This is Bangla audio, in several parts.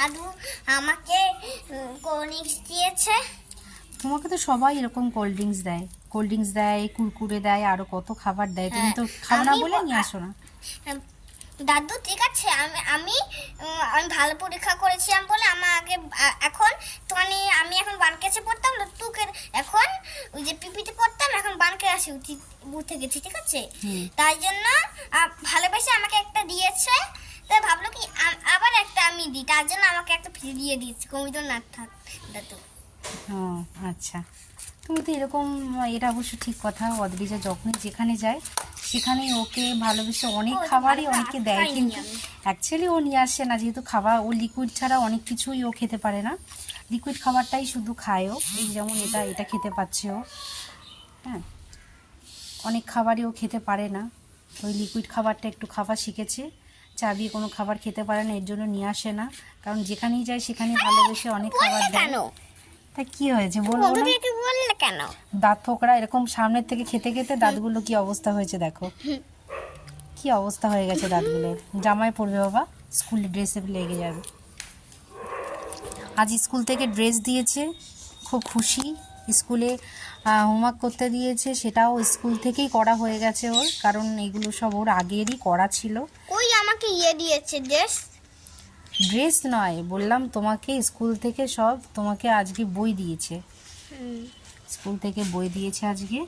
দাদু আমাকে কোল্ড ড্রিঙ্কস দিয়েছে। তোমাকে তো সবাই এরকম কোল্ড ড্রিঙ্কস দেয়, কুরকুরে দেয়, আরো কত খাবার দেয়। তুমি তো খাও না বলে নিয়ে আসো না। দাদু ঠিক আছে, আমি আমি আমি ভালো পরীক্ষা করেছিলাম বলে আমার আগে এখন মানে আমি এখন বানকেসে পড়তাম না, তোকে এখন ওই যে পিপিতে পড়তাম, এখন বানকেসে উঠে গেছি, ঠিক আছে? তাই জন্য ভালোবেসে আমাকে একটা দিয়েছে, তাই ভাবলো কি আবার একটা আমি দিই, তার জন্য আমাকে একটা ফ্রি দিয়ে দিয়েছে। কমিজন না থাক দাদু। ও আচ্ছা, তুমি তো এরকম, এটা অবশ্য ঠিক কথা। অদ্রিজা যখনই যেখানে যায় সেখানে ওকে ভালোবেসে অনেক খাবারই অনেকে দেয়, কিন্তু অ্যাকচুয়ালি ও নিয়ে আসে না, যেহেতু খাবার ও লিকুইড ছাড়া অনেক কিছুই ও খেতে পারে না। লিকুইড খাবারটাই শুধু খায় ও, এই যেমন এটা খেতে পাচ্ছে ও। হ্যাঁ, অনেক খাবারই ও খেতে পারে না, ওই লিকুইড খাবারটা একটু খাওয়া শিখেছে। চাবি কোনো খাবার খেতে পারে না, এর জন্য নিয়ে আসে না, কারণ যেখানেই যায় সেখানেই ভালোবেসে অনেক খাবার দেয়। তা কি হয়েছে বলবো না? বললে কেন? দাঁত ফোকরা এরকম সামনের থেকে খেতে খেতে দাঁতগুলো কি অবস্থা হয়েছে দেখো, কি অবস্থা হয়ে গেছে দাঁতগুলোর। জামায় পড়বে বাবা, স্কুলে ড্রেসে লেগে যাবে। আজ স্কুল থেকে ড্রেস দিয়েছে, খুব খুশি। স্কুলে হোমওয়ার্ক করতে দিয়েছে, সেটাও স্কুল থেকেই করা হয়ে গেছে ওর, কারণ এগুলো সব ওর আগেরই করা ছিল। ওই আমাকে দিয়েছে ড্রেস নয়, বললাম তোমাকে স্কুল থেকে সব তোমাকে আজকে বই দিয়েছে, স্কুল থেকে বই দিয়েছে আজকে।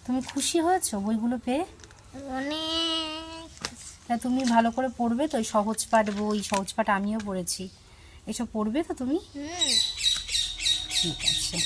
তুমি খুশি হয়েছো বইগুলো পেয়ে? অনেক। তা তুমি ভালো করে পড়বে তো? সহজ পাঠ বই, সহজ পাঠ আমিও পড়েছি, এসব পড়বে তো তুমি? ঠিক আছে।